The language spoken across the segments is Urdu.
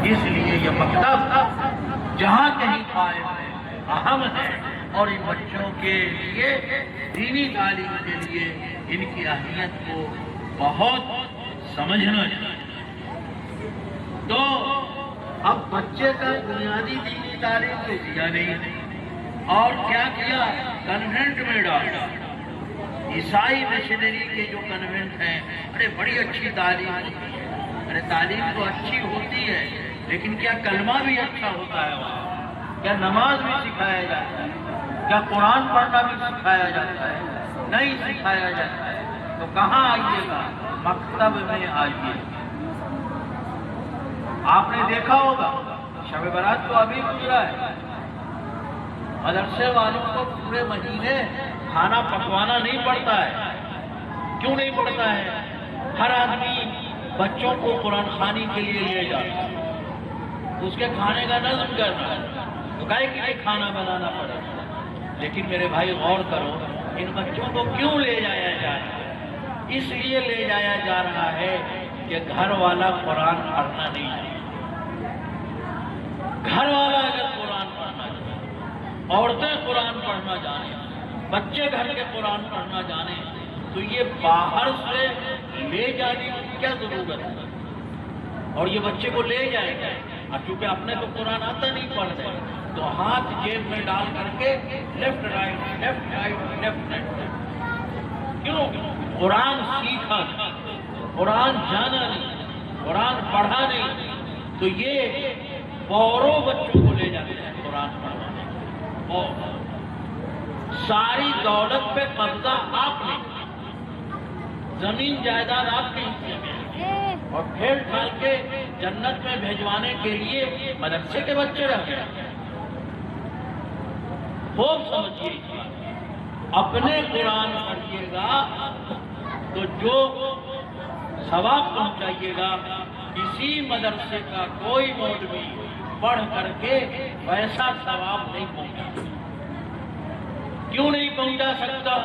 اس لیے یہ مکتب جہاں کہیں قائم ہے اہم ہے، اور ان بچوں کے لیے دینی تعلیم کے لیے ان کی اہمیت کو بہت سمجھنا چاہیے۔ تو اب بچے کا بنیادی دینی تعلیم تو دیا نہیں، اور کیا کیا؟ کنوینٹ میں ڈالا۔ عیسائی مشنری کے جو کنوینٹ ہیں، ارے بڑی اچھی تعلیم ہوتی ہے، ارے تعلیم تو اچھی ہوتی ہے، لیکن کیا کلمہ بھی اچھا ہوتا ہے وہاں؟ کیا نماز بھی سکھایا جاتا ہے؟ کیا قرآن پڑھنا بھی سکھایا جاتا ہے؟ نہیں سکھایا جاتا ہے۔ تو کہاں آئیے گا؟ مکتب میں آئیے۔ آپ نے دیکھا ہوگا شب برات تو ابھی گزرا ہے، مدرسے والوں کو پورے مہینے کھانا پکوانا نہیں پڑتا ہے۔ کیوں نہیں پڑتا ہے؟ ہر آدمی بچوں کو قرآن خوانی کے لیے لے جاتا ہے، اس کے کھانے کا نظم کرنا ہے، تو کہے کہ یہ کھانا بنانا پڑے گا۔ لیکن میرے بھائی غور کرو، ان بچوں کو کیوں لے جایا جا رہا ہے؟ اس لیے لے جایا جا رہا ہے کہ گھر والا قرآن پڑھنا نہیں جانے۔ گھر والا اگر قرآن پڑھنا جانے، عورتیں قرآن پڑھنا جانے، بچے گھر کے قرآن پڑھنا جانے، تو یہ باہر سے لے جانے کی کیا ضرورت ہے؟ اور یہ بچے کو لے جائے گا، اور چونکہ اپنے تو قرآن آتا نہیں پڑھتے، تو ہاتھ جیب میں ڈال کر کے left right left right left right. کیوں؟ قرآن سیکھا نہیں، قرآن جانا نہیں، قرآن پڑھا نہیں، تو یہ فوروں بچوں کو لے جاتے ہیں قرآن پڑھانے۔ اور ساری دولت پہ قبضہ آپ نے، زمین جائیداد آپ کے حصے میں، اور پھیل ڈھال کے جنت میں بھیجوانے کے لیے مدرسے کے بچے رہ گئے۔ خوب سمجھیے، اپنے قرآن پڑھیے گا تو جو ثواب پہنچائیے گا، کسی مدرسے کا کوئی مولوی پڑھ کر کے ویسا ثواب نہیں پہنچا۔ کیوں نہیں پہنچا سکتا؟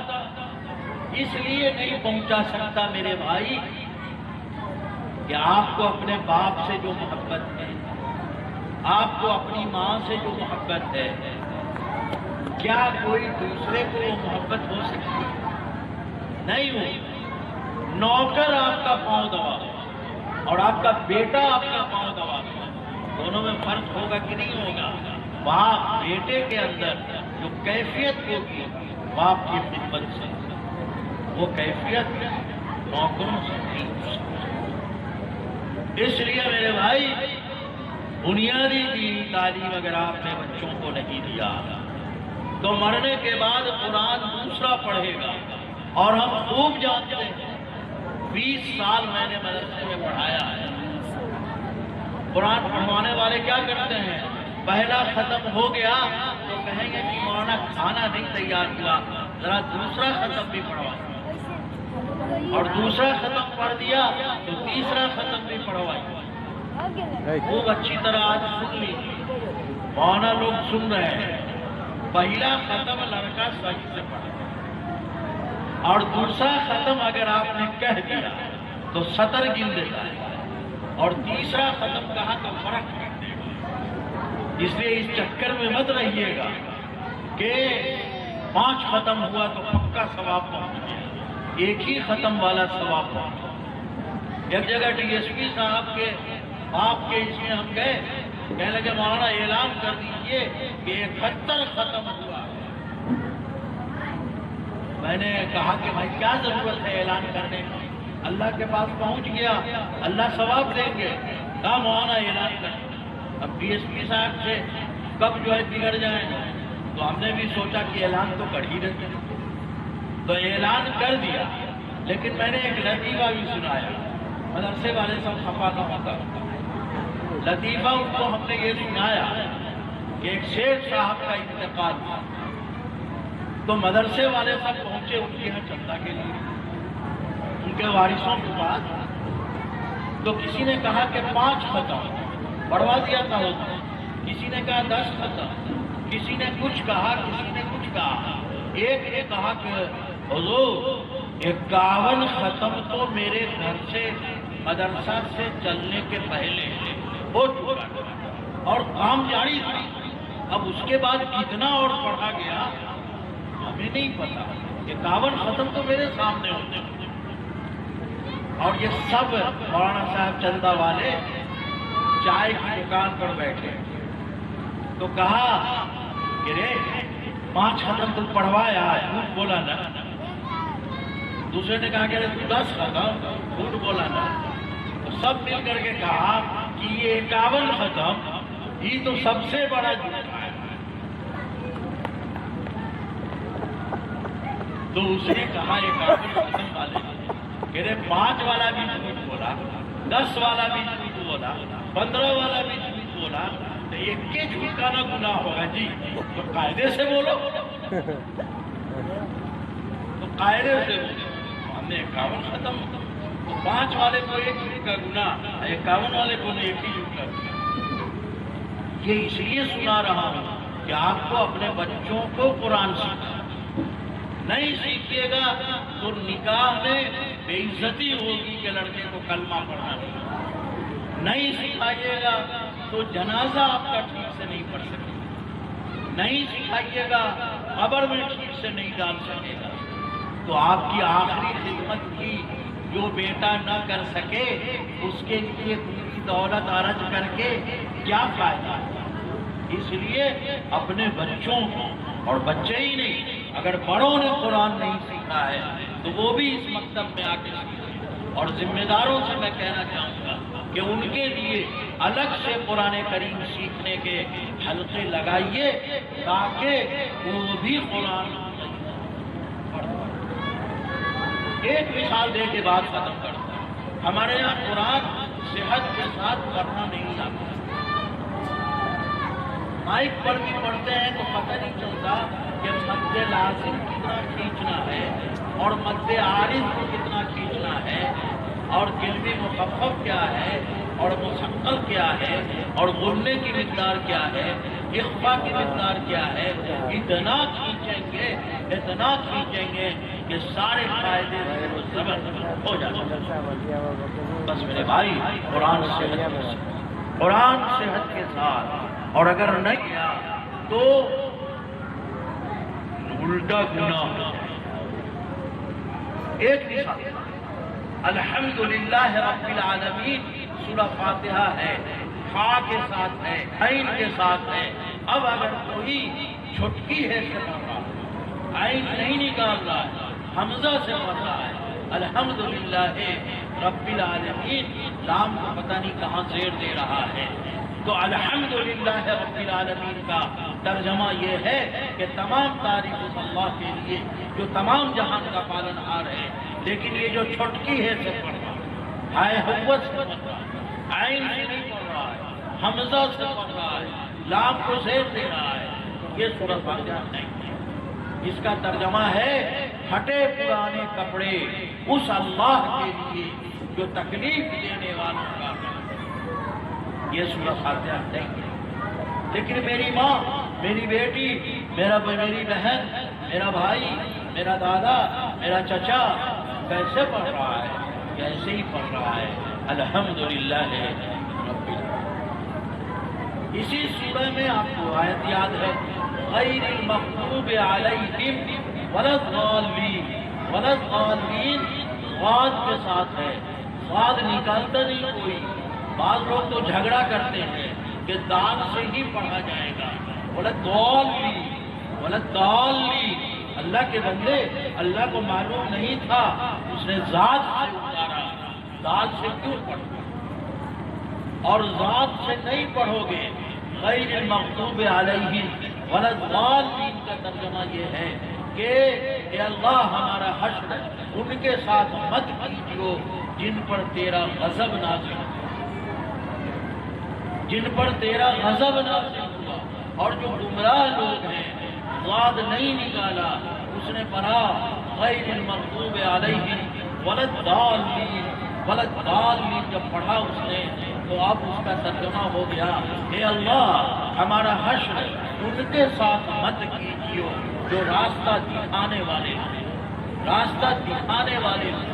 اس لیے نہیں پہنچا سکتا میرے بھائی کہ آپ کو اپنے باپ سے جو محبت ہے، آپ کو اپنی ماں سے جو محبت ہے، کیا کوئی دوسرے کو وہ محبت ہو سکتی ہے؟ نہیں ہو۔ نوکر آپ کا پاؤں دبا اور آپ کا بیٹا آپ کا پاؤں دبا، دونوں میں فرق ہوگا کہ نہیں ہوگا؟ باپ بیٹے کے اندر جو کیفیت ہوگی باپ کی خدمت سے، وہ کیفیت نوکروں سے نہیں ہو سکتی۔ اس لیے میرے بھائی، بنیادی دینی تعلیم اگر آپ نے بچوں کو نہیں دیا تو مرنے کے بعد قرآن دوسرا پڑھے گا۔ اور ہم خوب جانتے ہیں، 20 سال میں نے مدرسے میں پڑھایا ہے۔ قرآن پڑھوانے والے کیا کرتے ہیں؟ پہلا ختم ہو گیا تو کہیں گے کہ مولانا کھانا نہیں تیار ہوا، ذرا دوسرا ختم بھی پڑھوا، اور دوسرا ختم پڑھ دیا تو تیسرا ختم بھی پڑھوائی۔ خوب اچھی طرح آج سن لیجیے، مولانا لوگ سن رہے ہیں، پہلا ختم لڑکا صحیح سے پڑھا، اور دوسرا ختم اگر آپ نے کہہ دیا تو 70 گن دیتا ہے، اور تیسرا ختم کہا تو فرق کر دے گا۔ اس لیے اس چکر میں مت رہیے گا کہ 5 ختم ہوا تو پکا ثواب پہنچ گیا، ایک ہی ختم والا ثواب پہنچ۔ ایک جگہ ڈی ایس پی صاحب کے باپ کے اس میں ہم گئے، کہنے لگے مولانا اعلان کر دیجئے کہ 71 ختم ہوا۔ میں نے کہا کہ بھائی کیا ضرورت ہے اعلان کرنے کی، اللہ کے پاس پہنچ گیا، اللہ ثواب دیں گے، کہا مولانا اعلان کر۔ اب ڈی ایس پی صاحب سے کب جو ہے بگڑ جائیں، تو ہم نے بھی سوچا کہ اعلان تو کر ہی دیتے، تو اعلان کر دیا۔ لیکن میں نے ایک لطیفہ بھی سنایا، مدرسے والے سب خفا نہ ہوتا۔ لطیفہ ان کو ہم نے یہ سنایا کہ ایک شیخ صاحب کا انتقال ہوا، تو مدرسے والے سب پہنچے ان کے یہاں چندہ کے لیے، ان کے وارثوں کے پاس۔ تو کسی نے کہا کہ 5 ختم پڑھوا دیا تھا ہوتا، کسی نے کہا 10 ختم، کسی نے کچھ کہا، کسی نے کچھ کہا۔ ایک نے کہا کہ حضور 51 ختم تو میرے گھر سے مدرسہ سے چلنے کے پہلے ہو چکا اور کام جاری تھا. اب اس کے بعد کتنا اور پڑھا گیا ہمیں نہیں پتا. 51 ختم تو میرے سامنے ہوتے ہیں اور یہ سب مولانا صاحب چندہ والے چائے کی دکان پر بیٹھے تو کہا کہ رے 5 ختم تم پڑھوایا جھوٹ بولا نا. دوسرے نے کہا کہ رے 10 ختم جھوٹ بولا نا. تو سب مل کر کے کہا کہ یہ 51 ختم یہ تو سب سے بڑا جھوٹ ہے. تو اس نے کہا 51 ختم والے کہ رے 5 والا بھی جھوٹ بولا, 10 والا بھی جھوٹ بولا, 15 والا بھی جھوٹ بولا, تو ایک کے جھوٹ کا نہ گناہ ہوگا جی. تو قاعدے سے بولو, تو قاعدے سے بولو. ہم نے 51 ختم, تو 5 والے کو ایک جھوٹ کا گناہ, 51 والے کو ایک ہی جھوٹ کا گناہ. یہ اس لیے سنا رہا ہوں کہ آپ کو اپنے بچوں کو قرآن سکھائیں. نہیں سیکھیے گا تو نکاح میں بے عزتی ہوگی کہ لڑکے کو کلمہ پڑھنا نہیں سکھائیے گا تو جنازہ آپ کا ٹھیک سے نہیں پڑھ سکے. نہیں سکھائیے گا قبر میں ٹھیک سے نہیں ڈال سکے گا. تو آپ کی آخری خدمت کی جو بیٹا نہ کر سکے اس کے لیے پوری دولت عرض کر کے کیا فائدہ. اس لیے اپنے بچوں کو, اور بچے ہی نہیں, اگر بڑوں نے قرآن نہیں سیکھا ہے تو وہ بھی اس مکتب میں آ کے سیکھیں. اور ذمہ داروں سے میں کہنا چاہوں گا کہ ان کے لیے الگ سے قرآن کریم سیکھنے کے حلقے لگائیے تاکہ وہ بھی قرآن. ایک مثال دے کے بات ختم کرتا ہوں. ہمارے یہاں قرآن صحت کے ساتھ پڑھنا نہیں آتا. مائک پر بھی پڑھتے ہیں تو پتہ نہیں چلتا کہ مد لازم کتنا کھینچنا ہے اور مد عارض کو کتنا کھینچنا ہے اور کلمی مخفف کیا ہے اور مثقل کیا ہے اور غننے کی مقدار کیا ہے, اخفا کی مقدار کیا ہے. اتنا کھینچیں گے کہ سارے فائدے زبر ہو جاتے ہیں. بس میرے بھائی قرآن صحت کے ساتھ, اور اگر نہیں کیا تو الٹا گناہ. ایک مثال, الحمدللہ رب العالمین سورہ فاتحہ ہے, خا کے ساتھ ہے, عین کے ساتھ ہے. اب اگر کوئی چھٹکی ہے سے پڑھ رہا ہے, عین نہیں نکال رہا ہے, حمزہ سے پڑھ رہا ہے, الحمدللہ رب العالمین, لام کو پتہ نہیں کہاں زیر دے رہا ہے. تو الحمدللہ رب العالمین کا ترجمہ یہ ہے کہ تمام تعریف اس اللہ کے لیے جو تمام جہان کا پالن ہار ہے. لیکن یہ جو چھٹکی ہے سے پڑھ رہا ہے, ہائے حوت سے پڑھ رہا ہے, عین سے نہیں پڑھ رہا ہے, حمزہ سے پڑھ رہا ہے, لام کو زیر دے رہا ہے, یہ سورۃ فاتحہ نہیں ہے. اس کا ترجمہ ہے پھٹے پرانے کپڑے اس اللہ کے لیے جو تکلیف دینے والوں کا. یہ سورۃ فاتحہ نہیں ہے. لیکن میری ماں, میری بیٹی, میری بہن, میرا بھائی, میرا دادا, میرا چچا کیسے پڑھ رہا ہے, کیسے ہی پڑھ رہا ہے الحمدللہ رب العالمین. اسی سورہ میں آپ کو آیت یاد ہے, غیر المغضوب علیہم ولا الضالین. ولا الضالین غاد کے ساتھ ہے, غاد نکالتا نہیں کوئی. بعض لوگ تو جھگڑا کرتے ہیں کہ دال سے ہی پڑھا جائے گا. ولدالین, اللہ کے بندے, اللہ کو معلوم نہیں تھا, اس نے ذات سے اتارا. دال سے کیوں پڑھو, اور ذات سے نہیں پڑھو گے. غیر المغضوب علیہم ولدالین کا ترجمہ یہ ہے کہ اے اللہ ہمارا حشر ان کے ساتھ مت کیجیو جن پر تیرا غضب نازل ہوا, جن پر تیرا غضب نازل ہوا. اور جو گمراہ لوگ ہیں, غاد نہیں نکالا, اس نے پڑھا غیر المغضوب علیہم ولدالین. ولدالین جب پڑھا اس نے تو اب اس کا ترجمہ ہو گیا, اے اللہ ہمارا حشر ان کے ساتھ مت کیجیو جو راستہ دکھانے والے ہیں. راستہ دکھانے والے ہیں.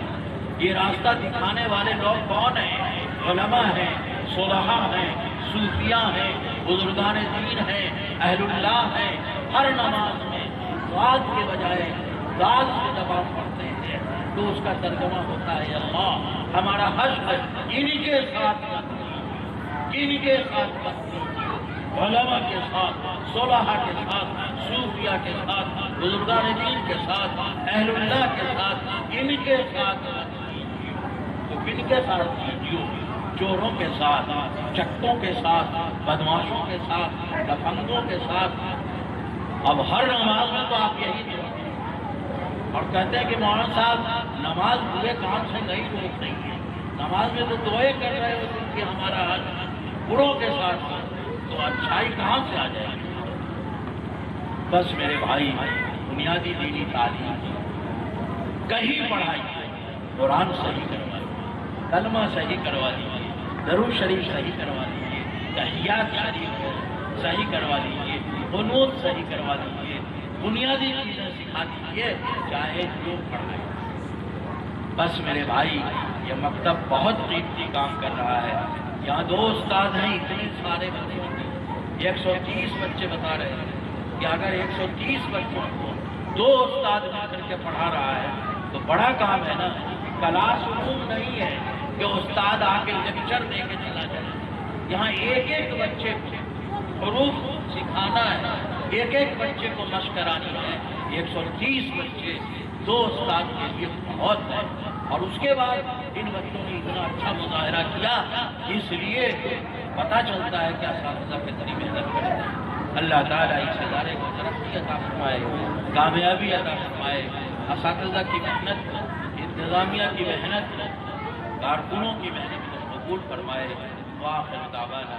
یہ راستہ دکھانے والے لوگ کون ہیں؟ علماء ہیں, صلحاء ہیں، صوفیاء ہیں، بزرگان دین ہیں، اہل اللہ ہیں، ہر نماز میں ذات کے بجائے ذات سے جب آپ پڑھتے ہیں تو اس کا ترجمہ ہوتا ہے اللہ ہمارا حشر ان کے ساتھ مت کیجیے، ان کے ساتھ مت کیجیے، علماء کے ساتھ، صلحاء کے ساتھ، صوفیاء کے ساتھ، بزرگان دین کے ساتھ، اہل اللہ کے ساتھ، ان کے ساتھ مت کیجیے۔ تو کن کے ساتھ کیجیے؟ چوروں کے ساتھ، چکوں کے ساتھ، بدماشوں کے ساتھ، لفنگوں کے ساتھ۔ اب ہر نماز میں تو آپ یہی دعا اور کہتے ہیں کہ مولانا صاحب نماز برے کام سے نہیں روک رہی ہے، نماز میں تو دعائیں کر رہے ہو کہ ہمارا حج بروں کے ساتھ تو اچھائی کہاں سے آ جائے گی؟ بس میرے بھائی بنیادی دینی تعلیم کہیں پڑھائی، قرآن صحیح کروا دیجیے، کلمہ صحیح کروا دیجیے، درود شریف صحیح کروا دیجیے، تحیات شریف صحیح کروا دیجیے، قنوت صحیح کروا دیجیے، بنیادی چیزیں سکھا دیجیے، چاہے جو پڑھائے۔ بس میرے بھائی یہ مکتب بہت قیمتی کام کر رہا ہے، یہاں 2 استاد ہیں، اتنے سارے بچوں کی 130 بچے بتا رہے ہیں کہ اگر 130 بچوں کو 2 استاد مل کر کے پڑھا رہا ہے تو بڑا کام ہے نا۔ کلاس روم نہیں ہے کہ استاد آ کے لیکچر دے کے چلا جائے، یہاں ایک ایک بچے کو حروف سکھانا ہے، ایک ایک بچے کو مشق کرانی ہے۔ 130 بچے 2 استاد کے لیے بہت ہے، اور اس کے بعد ان بچوں نے اتنا اچھا مظاہرہ کیا، اس لیے پتہ چلتا ہے کہ اساتذہ کتنی محنت کرتے ہیں۔ اللہ تعالیٰ اس ادارے کو ترقی عطا فرمائے، کامیابی عطا فرمائے، اساتذہ کی محنت، انتظامیہ کی محنت، کارکنوں کی محنت کو قبول فرمائے۔ وآخر دعوانا